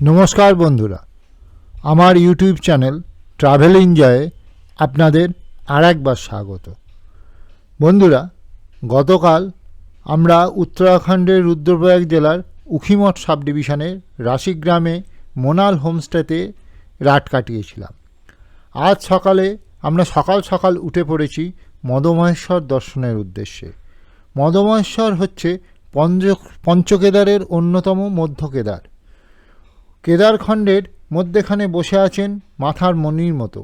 নমস্কার বন্ধুরা, আমার ইউটিউব চ্যানেল ট্রাভেল এনজয়ে আপনাদের আর একবার স্বাগত। বন্ধুরা, গতকাল আমরা উত্তরাখণ্ডের রুদ্রপ্রয়াগ জেলার উখিমঠ সাব ডিভিশনের রাশিগ্রামে মোনাল হোমস্টেতে রাত কাটিয়েছিলাম। আজ সকালে আমরা সকাল সকাল উঠে পড়েছি মদমহেশ্বর দর্শনের উদ্দেশ্যে। মদমহেশ্বর হচ্ছে পঞ্চকেদারের অন্যতম মধ্য কেদার। কেদারখণ্ডের মধ্যেখানে বসে আছেন মাথার মণির মতো।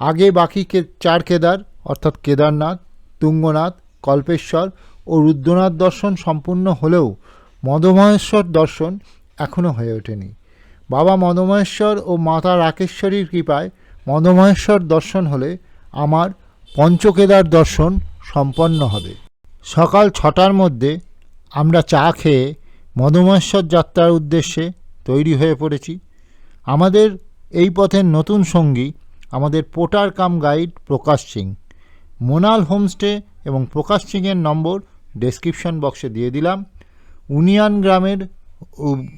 আগে বাকি চার কেদার অর্থাৎ কেদারনাথ, তুঙ্গনাথ, কল্পেশ্বর ও রুদ্রনাথ দর্শন সম্পূর্ণ হলেও মদমহেশ্বর দর্শন এখনও হয়ে ওঠেনি। বাবা মদমহেশ্বর ও মাতা রাকেশ্বরীর কৃপায় মদমহেশ্বর দর্শন হলে আমার পঞ্চকেদার দর্শন সম্পন্ন হবে। সকাল 6টার মধ্যে আমরা চা খেয়ে মদমহেশ্বর যাত্রার উদ্দেশ্যে তৈরি হয়ে পড়েছি। আমাদের এই পথের নতুন সঙ্গী আমাদের পোর্টার কাম গাইড প্রকাশ সিং। মোনাল হোমস্টে এবং প্রকাশ সিংয়ের নম্বর ডেসক্রিপশন বক্সে দিয়ে দিলাম। উনিয়ান গ্রামের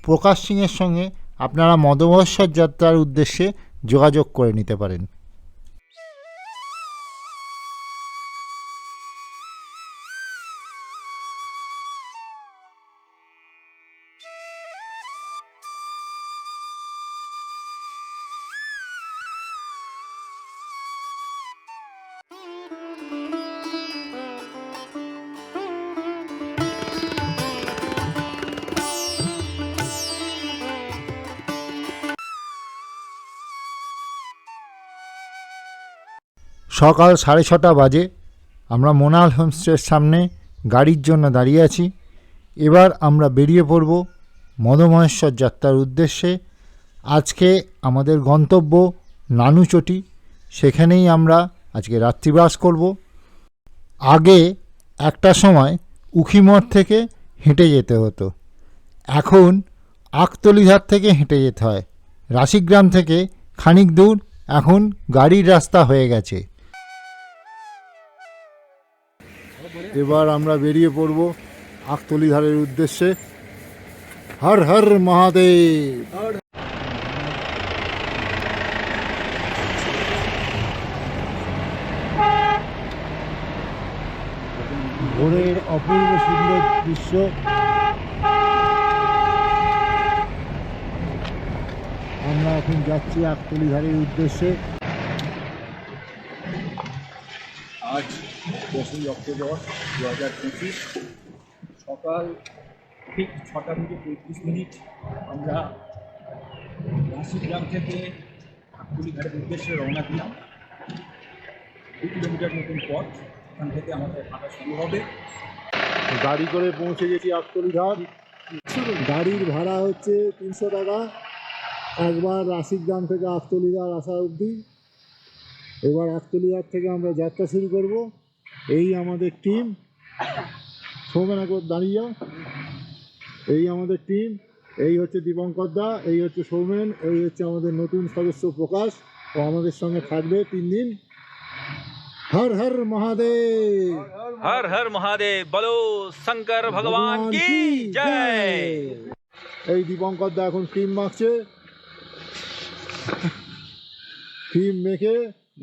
প্রকাশ সিংয়ের সঙ্গে আপনারা মদমহেশ্বর যাত্রার উদ্দেশ্যে যোগাযোগ করে নিতে পারেন। সকাল 6:30 বাজে। আমরা মোনাল হোমস্টের সামনে গাড়ির জন্য দাঁড়িয়ে আছি। এবার আমরা বেরিয়ে পড়ব মদমহেশ্বর যাত্রার উদ্দেশ্যে। আজকে আমাদের গন্তব্য নানুচটি, সেখানেই আমরা আজকে রাত্রিবাস করব। আগে একটা সময় উখিমঠ থেকে হেঁটে যেতে হতো, এখন আকতলিঘাট থেকে হেঁটে যেতে হয়। রাশিগ্রাম থেকে খানিক দূর এখন গাড়ির রাস্তা হয়ে গেছে। এবার আমরা বেরিয়ে পড়ব আকতলিধারের উদ্দেশ্যে। হর হর মহাদেব। ভোরের অপূর্ব সুন্দর দৃশ্য। আমরা এখন যাচ্ছি আকতলিধারের উদ্দেশ্যে। আজ 10ই অক্টোবর 2025 সকাল ঠিক 6টা থেকে 35 মিনিট আমরা রাশিগ্রাম থেকে আকতলিঘাটের উদ্দেশ্যে রওনা দিলাম। 2 কিলোমিটার মতন পথ এখান থেকে আমাদের হাঁটা শুরু হবে। গাড়ি করে পৌঁছে গেছি আকতলিঘাট। গাড়ির ভাড়া হচ্ছে 300 টাকা একবার রাশিগ্রাম থেকে আকতলিঘাট আসা অবধি। এবার আকতলিঘাট থেকে আমরা যাত্রা শুরু করব। এই আমাদের টিম। সৌমেন একবার দাঁড়িয়ে যাও। এই আমাদের টিম। এই হচ্ছে দীপঙ্কর দা, এই হচ্ছে সৌমেন, এই হচ্ছে আমাদের নতুন সদস্য প্রকাশ। ও আমাদের সঙ্গে থাকবে 3 দিন। হর হর মহাদেব। हर हर महादेव, बोलो शंकर भगवान की जय। এই দীপঙ্কর দা এখন ক্রিম মাখছে। ক্রিম মেখে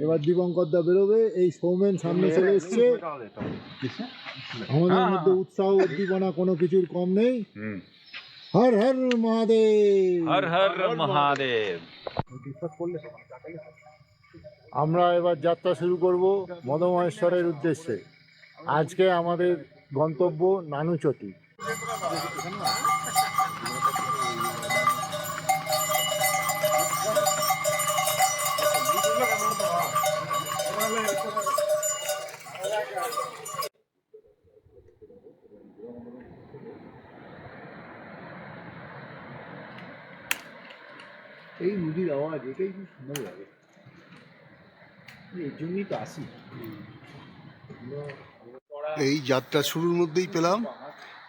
এবার দীপঙ্কর দা বেরোবে। এই সৌমেন সামনে চলে এসছে। আমাদের মধ্যে উৎসাহ উদ্দীপনা কোনো কিছুর কম নেই। হর হর মহাদেব। हर हर महादेव। আমরা এবার যাত্রা শুরু করব মদমহেশ্বরের উদ্দেশ্যে। আজকে আমাদের গন্তব্য নানুচটি। এই নদীর আওয়াজ এটাই খুব সুন্দর লাগে, এর জন্যই তো আসি। এই যাত্রা শুরুর মধ্যেই পেলাম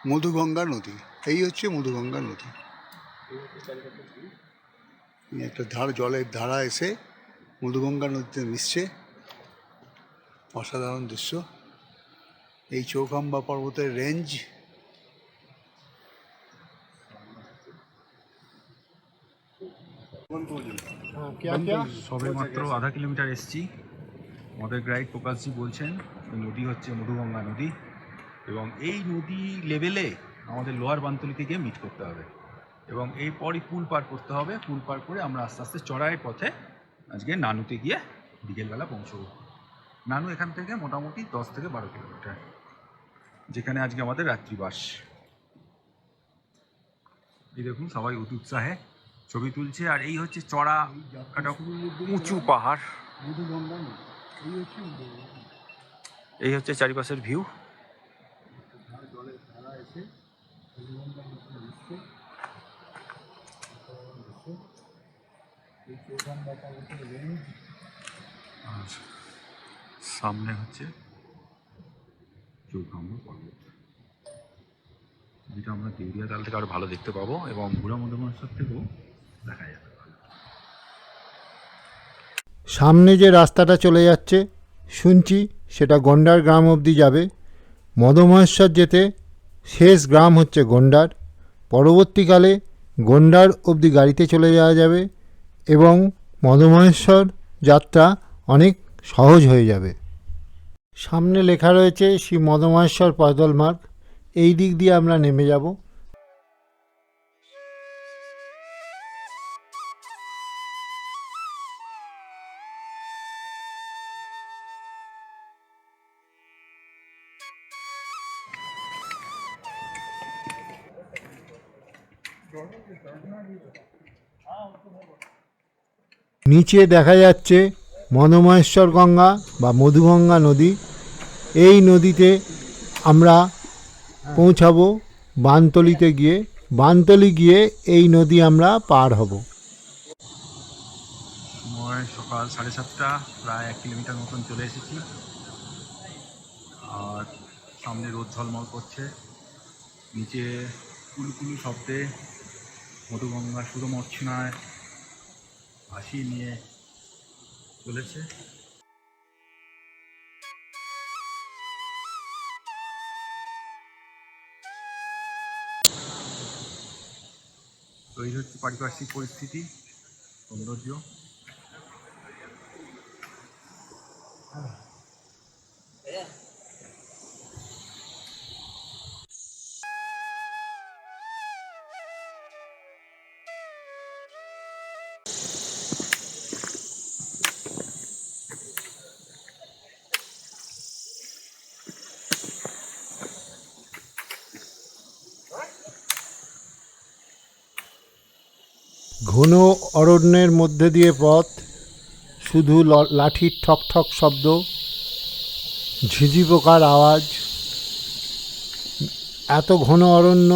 মধুগঙ্গা নদী। এই হচ্ছে মধুগঙ্গা নদী। একটা জলের ধারা এসে মধুগঙ্গা নদীতে মিশছে। অসাধারণ দৃশ্য। এই চৌখাম্বা পর্বতের রেঞ্জ। সবে মাত্র আধা কিলোমিটার এসছি। আমাদের গাইড প্রকাশজি বলছেন এই নদী হচ্ছে মধুগঙ্গা নদী এবং এই নদী লেভেলে আমাদের লোয়ার বানতলিতে গিয়ে মিট করতে হবে এবং এরপরই পুল পার করতে হবে। পুল পার করে আমরা আস্তে আস্তে চড়াই পথে আজকে নানুতে গিয়ে বিকেলবেলা পৌঁছবো। নানু এখান থেকে মোটামুটি 10 থেকে 12 কিলোমিটার, যেখানে আজকে আমাদের রাত্রিবাস। এই দেখুন সবাই অতি উৎসাহে ছবি তুলছে। আর এই হচ্ছে চড়া একটা উঁচু পাহাড়, এই হচ্ছে চারিপাশের ভিউ। আর সামনে হচ্ছে চৌখাম্ব পর্বত, যেটা আমরা দেউরিয়া তাল থেকে আরো ভালো দেখতে পাবো এবং বুড়া মধুমহেশ্বর থেকেও দেখা যাবে। সামনে যে রাস্তাটা চলে যাচ্ছে শুনছি সেটা গন্ডার গ্রাম অবধি যাবে। মদমহেশ্বর যেতে শেষ গ্রাম হচ্ছে গন্ডার। পরবর্তীকালে গন্ডার অবধি গাড়িতে চলে যাওয়া যাবে এবং মদমহেশ্বর যাত্রা অনেক সহজ হয়ে যাবে। সামনে লেখা রয়েছে শ্রী মদমহেশ্বর পয়দল মার্গ, এই দিক দিয়ে আমরা নেমে যাব। নিচে দেখা যাচ্ছে মদমহেশ্বর গঙ্গা বা মধুগঙ্গা নদী। এই নদীতে আমরা পৌঁছাবো বানতলিতে গিয়ে। বানতলি গিয়ে এই নদী আমরা পার হব। সময় সকাল 7:30, প্রায় 1 কিলোমিটার মতন চলে এসেছি। আর সামনে রোদ ঝলমল করছে, নিচে কুলুকুলু শব্দে মধুগঙ্গা সুরমর্চনায় ভাসিয়ে নিয়ে চলেছে। তো এই হচ্ছে পারিপার্শ্বিক পরিস্থিতি, সৌন্দর্য। ঘন অরণ্যের মধ্যে দিয়ে পথ, শুধু লাঠির ঠক ঠক শব্দ, ঝিঝি পোকার আওয়াজ। এত ঘন অরণ্য,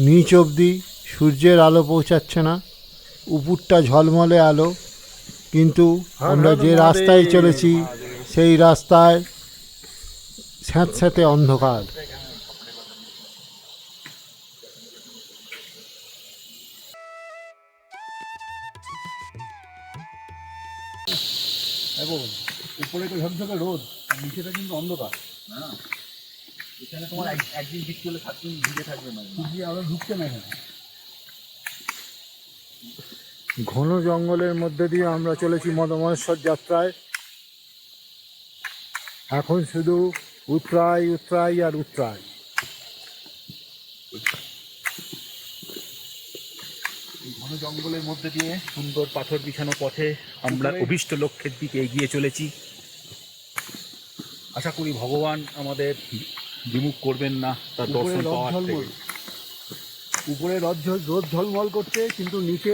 নিচ অবধি সূর্যের আলো পৌঁছাচ্ছে না, উপরটা ঝলমলে আলো, কিন্তু আমরা যে রাস্তায় চলেছি সেই রাস্তায় স্যাঁতস্যাঁতে অন্ধকার। দেখো উপরে তো ঝকঝকে রোদ আর নিচেটা কিন্তু অন্ধকার। হ্যাঁ, এখানে তোমার একদিন বৃষ্টি হলে 7 দিন ভিজে থাকবে না, ভিজে আলো ঢুকছে না এখানে। ঘন জঙ্গলের মধ্যে দিয়ে আমরা চলেছি মদমহেশ্বর যাত্রায়। এখন শুধু উতরাই উতরাই আর উতরাই। ঘন জঙ্গলের মধ্যে দিয়ে সুন্দর পাথর বিছানো পথে আমরা অভীষ্ট লক্ষ্যের দিকে এগিয়ে চলেছি। আশা করি ভগবান আমাদের বিমুখ করবেন না তার দর্শন পাওয়ার থেকে। উপরে রোদ ঝলমল করছে, কিন্তু নিচে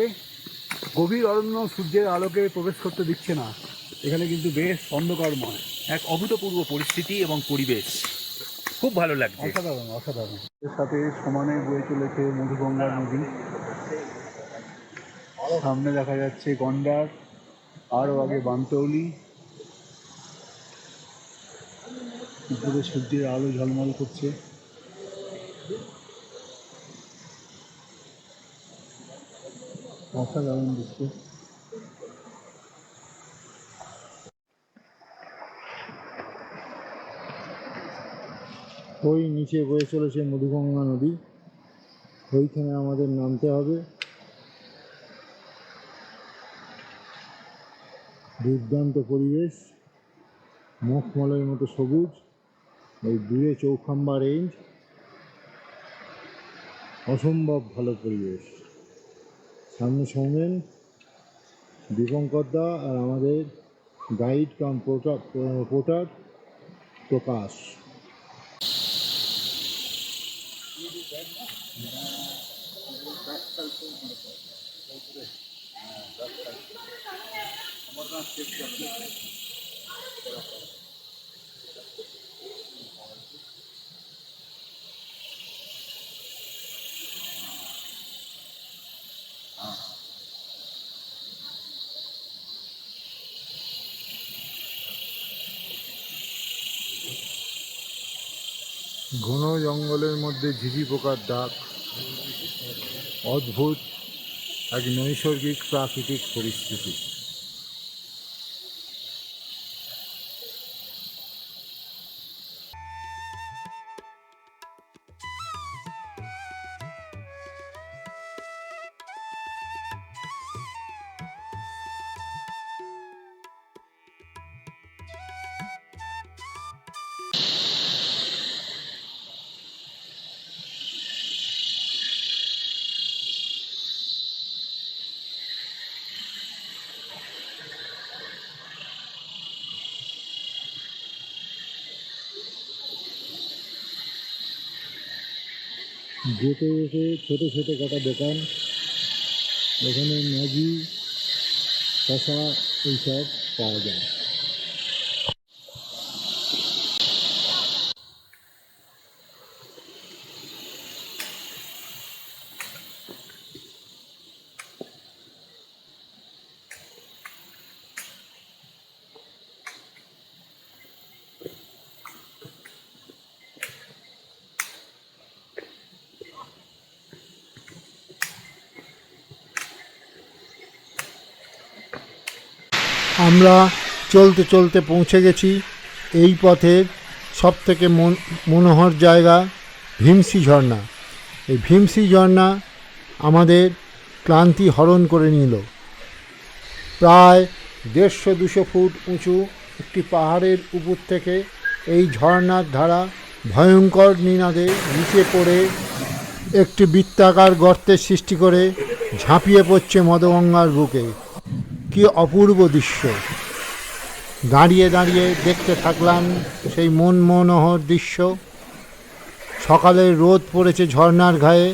গভীর অরণ্য সূর্যের আলোকে প্রবেশ করতে দিচ্ছে না। এখানে কিন্তু বেশ অন্ধকারময়, এক অভূতপূর্ব পরিস্থিতি এবং পরিবেশ, খুব ভালো লাগছে। অসাধারণ অসাধারণ। এর সাথে সমানে বয়ে চলেছে মধুগঙ্গা নদী। সামনে দেখা যাচ্ছে গন্ডার, আরও আগে বানতৌলি। উপরে সূর্যের আলো ঝলমল করছে। অসাধারণ দৃশ্য। ওই নিচে বয়ে চলেছে মধুগঙ্গা নদী, ওইখানে আমাদের নামতে হবে। দুর্দান্ত পরিবেশ, মখমলের মতো সবুজ, ওই দূরে চৌখাম্বা রেঞ্জ, অসম্ভব ভালো পরিবেশ। সামনে সৌমেন, দীপঙ্কর দা আর আমাদের গাইড কাম পোর্টার প্রকাশ। ঘন জঙ্গলের মধ্যে ঝিঝি পোকার ডাক, অদ্ভুত এক নৈসর্গিক প্রাকৃতিক পরিস্থিতি। যেতে যেতে ছোটো ছোটো কটা দোকান, এখানে ম্যাগি, শশা এইসব পাওয়া যায়। আমরা চলতে চলতে পৌঁছে গেছি এই পথের সবথেকে মনোহর জায়গা ভীমসি ঝর্ণা। এই ভীমসি ঝর্ণা আমাদের ক্লান্তি হরণ করে নিল। প্রায় 150-200 ফুট উঁচু একটি পাহাড়ের উপর থেকে এই ঝর্ণার ধারা ভয়ঙ্কর নিনাদে নিচে পড়ে একটি বৃত্তাকার গর্তের সৃষ্টি করে ঝাঁপিয়ে পড়ছে মদগঙ্গার বুকে। কি অপূর্ব দৃশ্য! দাঁড়িয়ে দাঁড়িয়ে দেখতে থাকলাম সেই মনোহর দৃশ্য। সকালের রোদ পড়েছে ঝর্ণার গায়ে।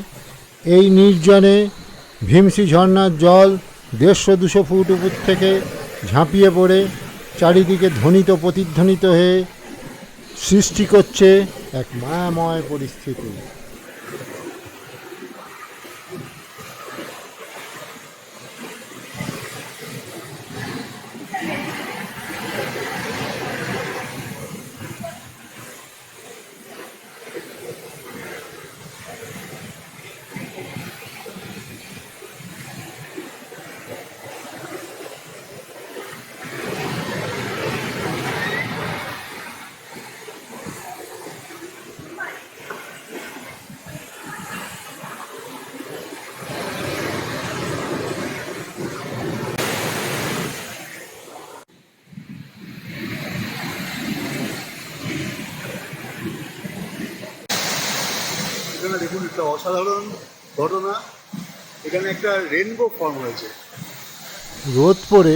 এই নির্জনে ভীমসি ঝর্ণার জল 150-200 ফুট উপর থেকে ঝাঁপিয়ে পড়ে চারিদিকে ধ্বনিত প্রতিধ্বনিত হয়ে সৃষ্টি করছে এক মায়াময় পরিস্থিতি। এখানে দেখুন একটা অসাধারণ ঘটনা, এখানে একটা রেনবো ফর্ম হয়েছে। রোদ পড়ে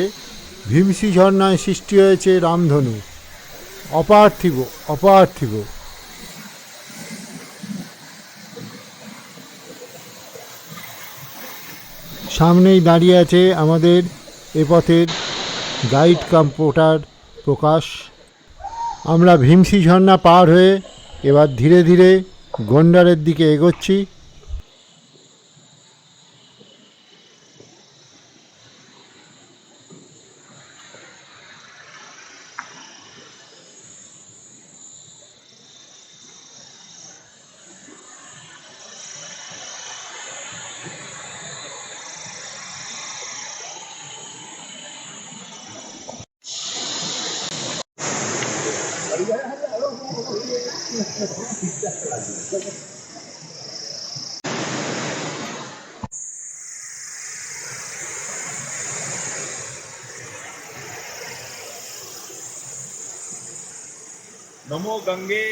ভীমসি ঝর্ণায় সৃষ্টি হয়েছে রামধনু। অপার্থিব, অপার্থিব। সামনেই দাঁড়িয়ে আছে আমাদের এ পথের গাইড কাম পোর্টার প্রকাশ। আমরা ভীমসি ঝর্ণা পার হয়ে এবার ধীরে ধীরে গন্ডারের দিকে এগোচ্ছি। নমো গঙ্গে।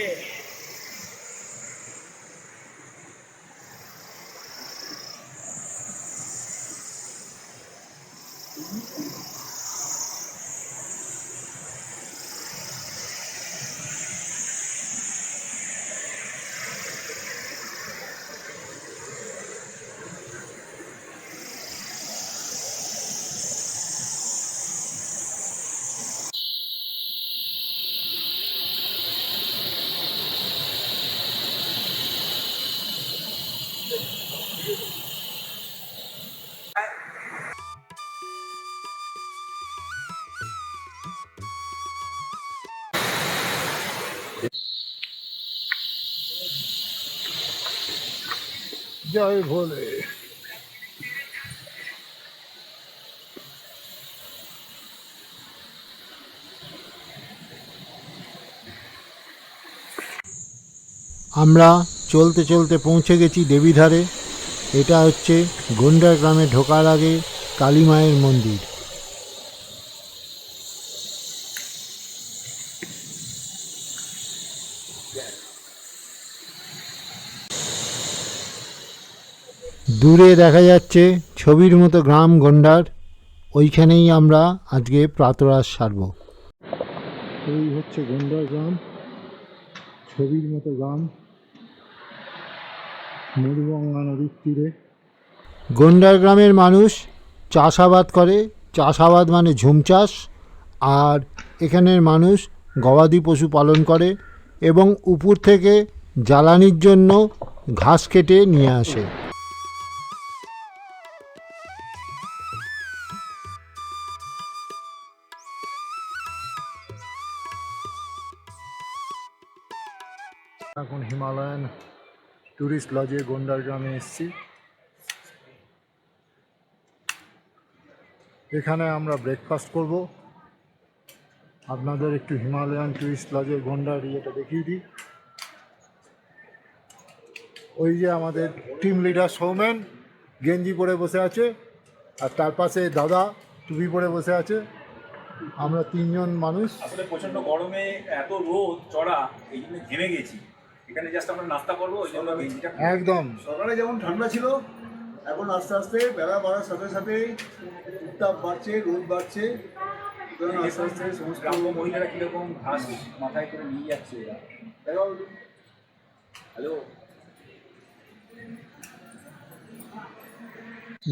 জয় ভোলে। আমরা চলতে চলতে পৌঁছে গেছি দেবীধারে। এটা হচ্ছে গন্ডার গ্রামে ঢোকার আগে কালী মায়ের মন্দির। দূরে দেখা যাচ্ছে ছবির মতো গ্রাম গন্ডার, ওইখানেই আমরা আজকে প্রাতরাশ সারব। এই হচ্ছে গন্ডার গ্রাম, ছবির মতো গ্রাম, মধুগঙ্গা নদীর তীরে। গন্ডার গ্রামের মানুষ চাষাবাদ করে, চাষাবাদ মানে ঝুম চাষ। আর এখানের মানুষ গবাদি পশু পালন করে এবং উপর থেকে জ্বালানির জন্য ঘাস কেটে নিয়ে আসে। এখন হিমালয়ান ট্যুরিস্ট লজে গন্ডার গ্রামে এসেছি। এখানে আমরা ব্রেকফাস্ট করব। আপনাদের একটু হিমালয়ান ট্যুরিস্ট লজের গন্ডার ইয়েটা দেখিয়ে দিই। ওই যে আমাদের টিম লিডার সৌমেন গেঞ্জি পরে বসে আছে, আর তার পাশে দাদা টুপি পরে বসে আছে। আমরা তিনজন মানুষ। আসলে প্রচন্ড গরমে এত রোদ চড়া, এই জন্য ঘেমে গেছি। এখানে জাস্ট আমরা নাস্তা করবো, ওই জন্য গেঞ্জিটা একদম সকালে যেমন ঠান্ডা ছিল, এখন আস্তে আস্তে বেলা বাড়ার সাথে সাথে উত্তাপ বাড়ছে, রোদ বাড়ছে। সুতরাং আস্তে আস্তে সমস্ত গ্রাম্য মহিলারা কিরকম ঘাস মাথায় করে নিয়ে যাচ্ছে এরা। হ্যালো,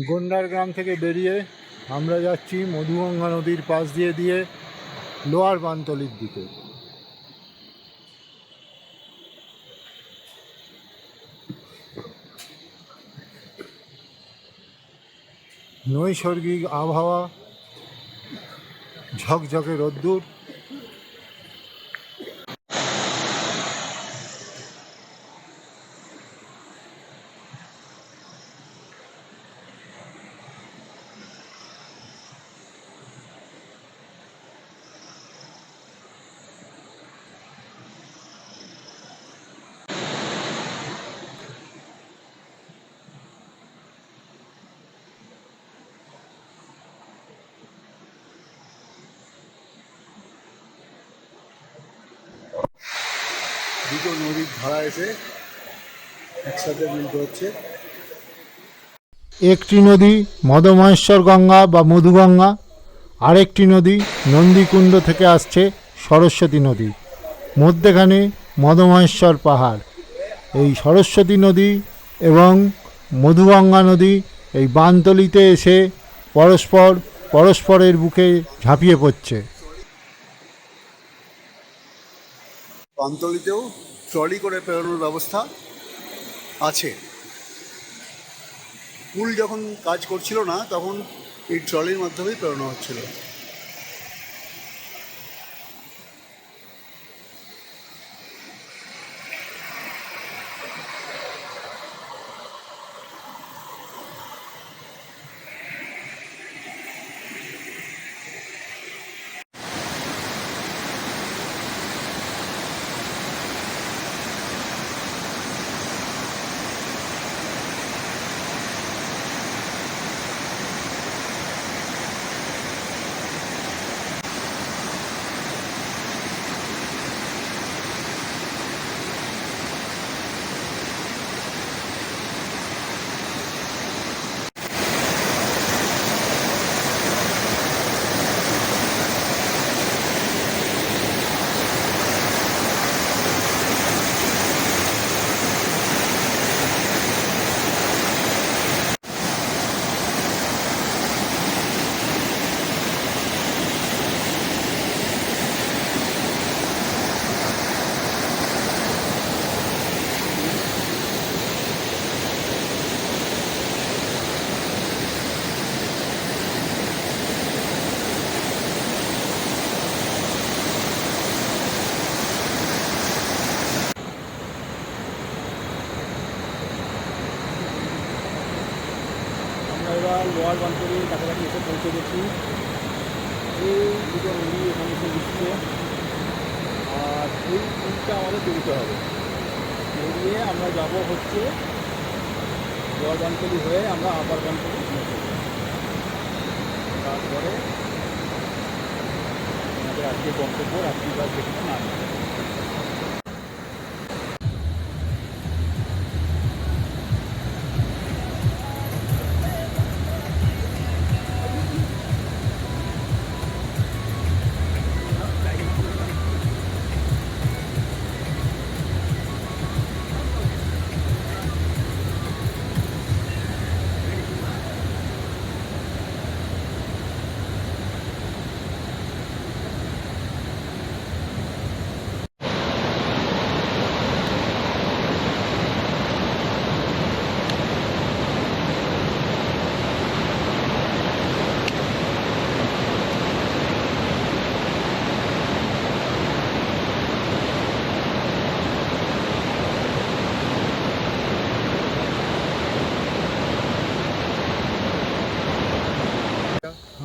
গন্ডার গ্রাম থেকে বেরিয়ে আমরা যাচ্ছি মধুগঙ্গা নদীর পাশ দিয়ে লোয়ার বানতলির দিকে। নৈসর্গিক আবহাওয়া, ঝকঝকে রোদ্দুর। দুটো নদীর ধারা এসে একসাথে মিলিত হচ্ছে। একটি নদী মদমহেশ্বর গঙ্গা বা মধুগঙ্গা, আরেকটি নদী নন্দীকুণ্ড থেকে আসছে সরস্বতী নদী। মধ্যেখানে মদমহেশ্বর পাহাড়। এই সরস্বতী নদী এবং মধুগঙ্গা নদী এই বানতলিতে এসে পরস্পরের বুকে ঝাঁপিয়ে পড়ছে। বানতলিতেও ট্রলি করে পেরোনোর ব্যবস্থা আছে। পুল যখন কাজ করছিল না, তখন এই ট্রলির মাধ্যমেই পেরোনো হচ্ছিল। কাছাকাছি এসে পৌঁছে গেছি। এই দুটো নদী এখানে এসে দিচ্ছে, আর এই পুলটা আমাদের তুলতে হবে। পেরিয়ে আমরা যাব হচ্ছে লোয়ার বানতলি হয়ে আমরা আপার বানতলি তারপরে আমাদের আজকে গন্তব্য রাত্রিবাস যেখানে নামবে।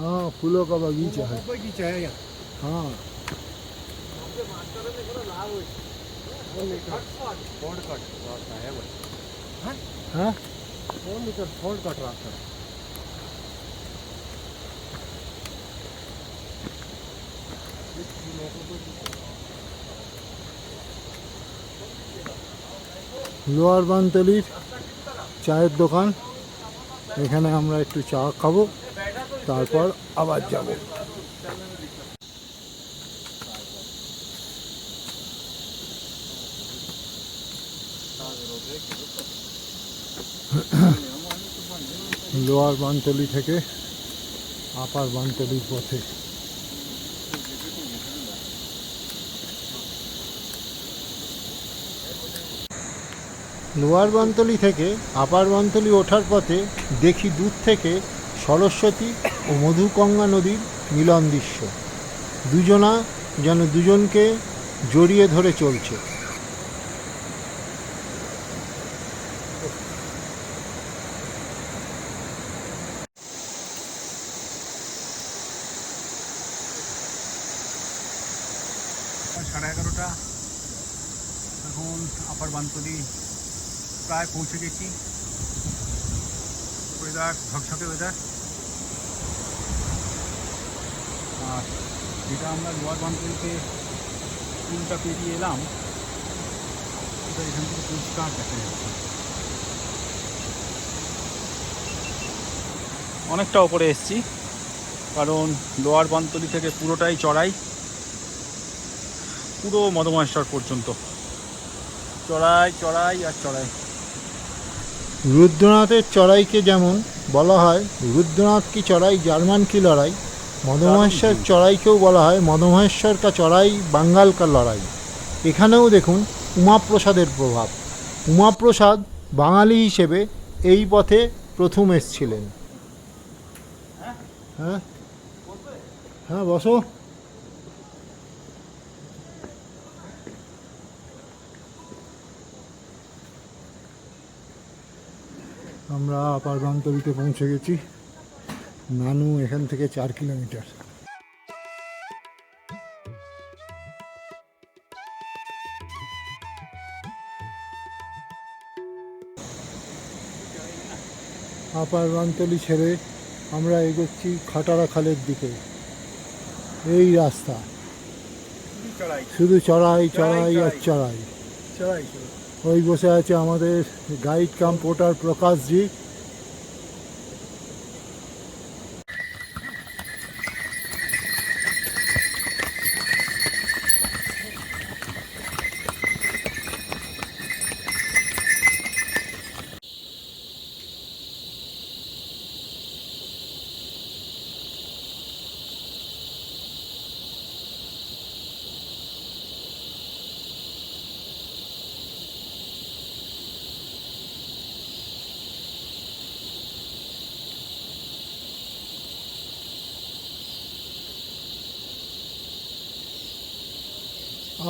हाँ, फूलों का बगीचा है। बगीचा है यहाँ। हाँ, शॉर्टकट रास्ता है वो। हाँ, 4 मीटर शॉर्टकट रास्ता है। লোয়ার বানতলির চায়ের দোকান, এখানে আমরা একটু চা খাবো, তারপর আবার যাব। লোয়ার বানতলি থেকে আপার বানতলির পথে। লোয়ার বানতলি থেকে আপার বানতলি ওঠার পথে দেখি দূর থেকে সরস্বতী ও মধুগঙ্গা নদীর মিলন দৃশ্য। দুজনা যেন দুজনকে জড়িয়ে ধরে চলছে। সাড়ে 11টা, এখন আপার বানতলি প্রায় পৌঁছে গেছি। ওয়েদার ঝকঝকে ওয়েদার। আর যেটা আমরা লোয়ার বানতলিতে পুলটা পেরিয়ে এলাম, সেটা এখান থেকে পরিষ্কার দেখা যাচ্ছে। অনেকটা উপরে এসেছি, কারণ লোয়ার বানতলি থেকে পুরোটাই চড়াই, পুরো মদমহেশ্বর পর্যন্ত চড়াই চড়াই আর চড়াই। রুদ্রনাথের চড়াইকে যেমন বলা হয় রুদ্রনাথ কি চড়াই জার্মান কি লড়াই, মদমহেশ্বর চড়াইকেও বলা হয় মদমহেশ্বর কা চড়াই বাঙ্গাল কা লড়াই। এখানেও দেখুন উমাপ্রসাদের প্রভাব। উমাপ্রসাদ বাঙালি হিসেবে এই পথে প্রথম এসেছিলেন। হ্যাঁ হ্যাঁ, বসো। আমরা আপার বানতলিতে পৌঁছে গেছি। নানু এখান থেকে 4 কিলোমিটার। আপার বানতলি ছেড়ে আমরা এগোচ্ছি খাটারা খালের দিকে। এই রাস্তা শুধু চড়াই চড়াই আর চড়াই। ওই বসে আছে আমাদের গাইড কাম পোর্টার প্রকাশজি।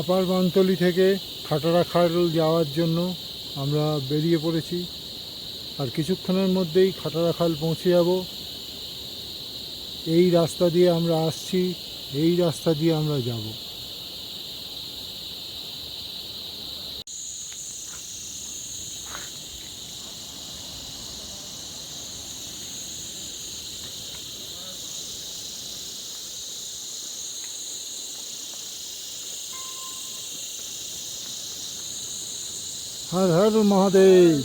আপার বানতলি থেকে খাটারা খাল যাওয়ার জন্য আমরা বেরিয়ে পড়েছি। আর কিছুক্ষণের মধ্যেই খাটারা খাল পৌঁছে যাব। এই রাস্তা দিয়ে আমরা আসছি, এই রাস্তা দিয়ে আমরা যাব। হর হর মহাদেব।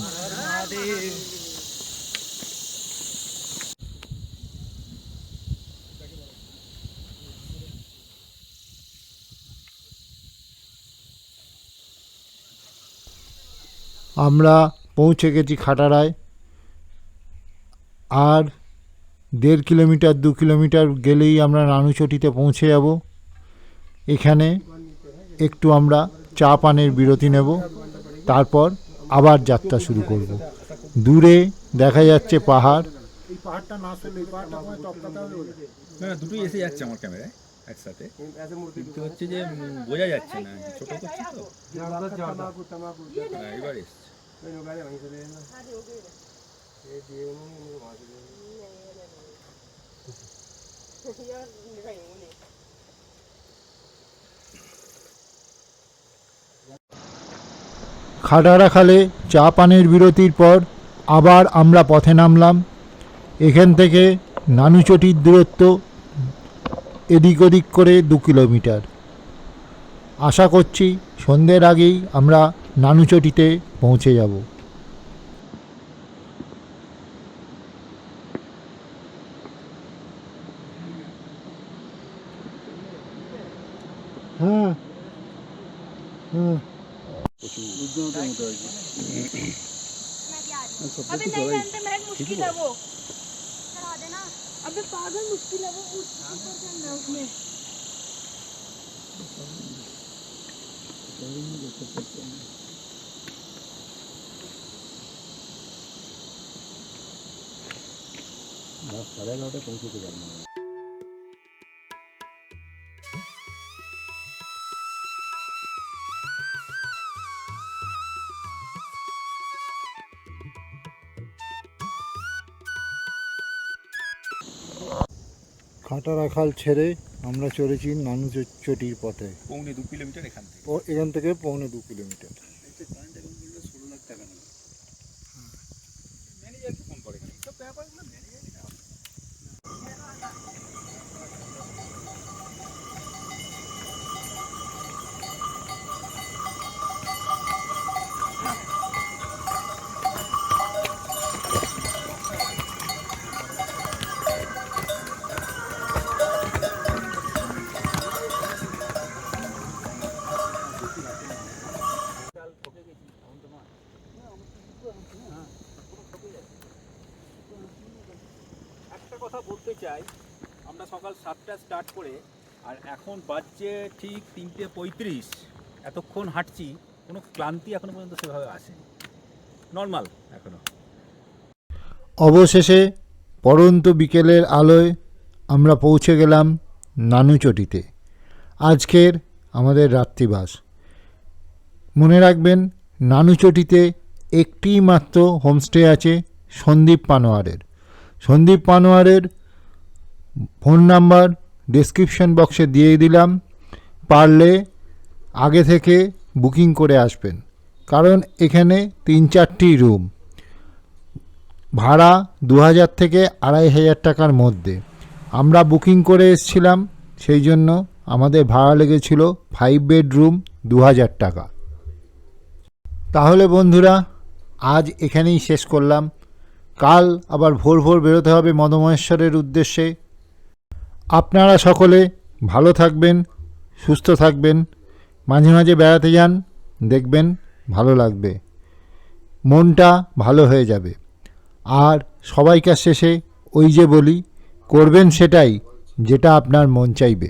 আমরা পৌঁছে গেছি খাটারায়। আর 1.5 কিলোমিটার 2 কিলোমিটার গেলেই আমরা নানুচটিতে পৌঁছে যাব। এখানে একটু আমরা চা পানের বিরতি নেব, তারপর আবার যাত্রা শুরু করব। দূরে দেখা যাচ্ছে পাহাড়। এই পাহাড়টা না আসলে এই পাহাড়টা কোনো টপকাতে হবে বলে না, দুটোই এসে যাচ্ছে আমার ক্যামেরায় একসাথে, কিন্তু হচ্ছে যে বোঝা যাচ্ছে না, ছোট করছি তো। এবার এসছে। খাটারা খালে চা পানের বিরতির পর আবার আমরা পথে নামলাম। এখান থেকে নানুচটির দূরত্ব এদিক ওদিক করে 2 কিলোমিটার। আশা করছি সন্ধ্যের আগেই আমরা নানুচটিতে পৌঁছে যাব। হ্যাঁ হ্যাঁ अबे नहीं जानते महक मुश्किल है वो चढ़ा देना। अबे पागल मुश्किल है वो ऊपर चढ़ना उसमें। খাটারা খাল ছেড়ে আমরা চলেছি নানুচটির পথে। 2.25 কিলোমিটার এখান থেকে। এখান থেকে 2.25 কিলোমিটার। ম্যানেজারকে ফোন করে কেন? সব ব্যাপারগুলো ম্যানেজারই না। একটা কথা বলতে চাই, আমরা সকাল 7টায় স্টার্ট করে আর এখন বাজছে ঠিক 3:35। এতক্ষণ হাঁটছি, কোনো ক্লান্তি এখনো পর্যন্ত সেভাবে আসেনি, নর্মাল এখনো। অবশেষে পড়ন্ত বিকেলের আলোয় আমরা পৌঁছে গেলাম নানুচটিতে। আজকের আমাদের রাত্রিবাস। মনে রাখবেন, নানুচটিতে একটিই মাত্র হোমস্টে আছে, সন্দীপ পানোয়ারের। সন্দীপ পানোয়ারের ফোন নাম্বার ডেসক্রিপশন বক্সে দিয়ে দিলাম, পারলে আগে থেকে বুকিং করে আসবেন, কারণ এখানে 3-4টি রুম, ভাড়া 2000 থেকে 2500 টাকার মধ্যে। আমরা বুকিং করে এসেছিলাম, সেই জন্য আমাদের ভাড়া লেগেছিল 5 বেডরুম 2000 টাকা। তাহলে বন্ধুরা, আজ এখানেই শেষ করলাম। কাল আবার ভোর ভোর বেরোতে হবে মদমহেশ্বরের উদ্দেশ্যে। আপনারা সকলে ভালো থাকবেন, সুস্থ থাকবেন, মাঝে মাঝে বেড়াতে যান, দেখবেন ভালো লাগবে, মনটা ভালো হয়ে যাবে। আর সবাইকার শেষে ওই যে বলি, করবেন সেটাই যেটা আপনার মন চাইবে।